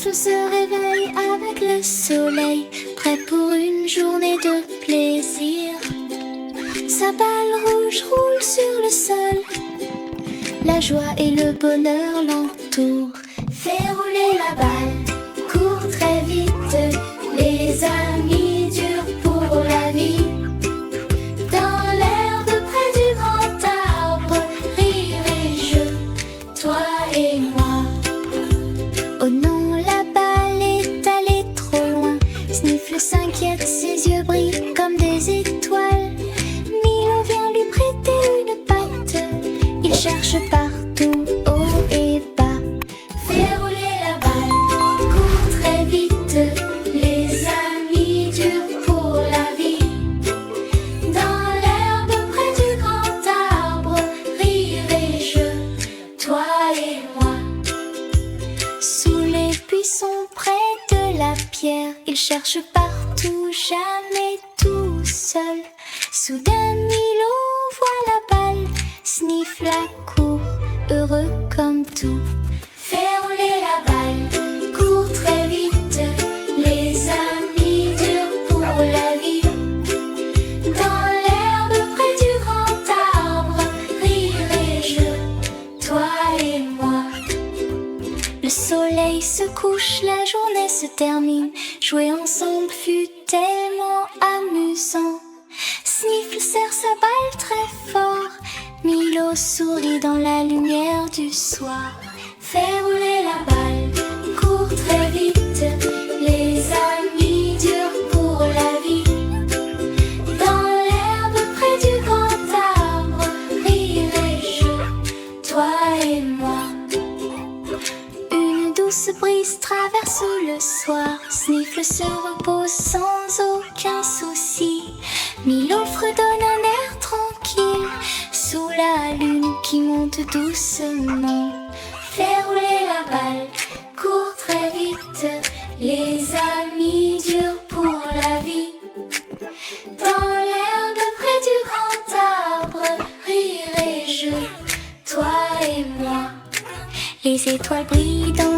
Sniffle se réveille avec le soleil, prêt pour une journée de plaisir. Sa balle rouge roule sur le sol, la joie et le bonheur l'entourent. Fais rouler la balle, cours très vite, les amis durent pour la vie. Dans l'herbe près du grand arbre, rires et jeux, toi et moi. Oh non, la balle est allée trop loin. Sniffle s'inquiète, ses yeux brillent comme des étoiles. Milo vient lui prêter une patte, il cherche partout, haut et bas. Fais rouler la balle, cours très vite, les amis durent pour la vie. Dans l'herbe près du grand arbre, rires et jeux, toi et moi. Sous les buissons près de la pierre, il cherche partout, jamais tout seul. Soudain Milo voit la balle, Sniffle accourt, heureux comme tout. Fais rouler la balle, cours très vite, les amis durent pour la vie. Dans l'herbe près du grand arbre, rires et jeux, toi et moi. Le soleil se couche, la journée se termine. Jouer ensemble fut tellement amusant. Sniffle serre sa balle très fort, Milo sourit dans la lumière du soir. Fais rouler la balle, cours très vite, les amis durent pour la vie. Dans l'herbe près du grand arbre, rires et jeux, toi et moi. Une douce brise traverse le soir, Sniffle se repose sans aucun souci. Milo fredonne un air tranquille, sous la lune qui monte doucement. Fais rouler la balle, cours très vite, les amis durent pour la vie. Dans l'herbe près du grand arbre, rires et jeux, toi et moi. Les étoiles brillent dans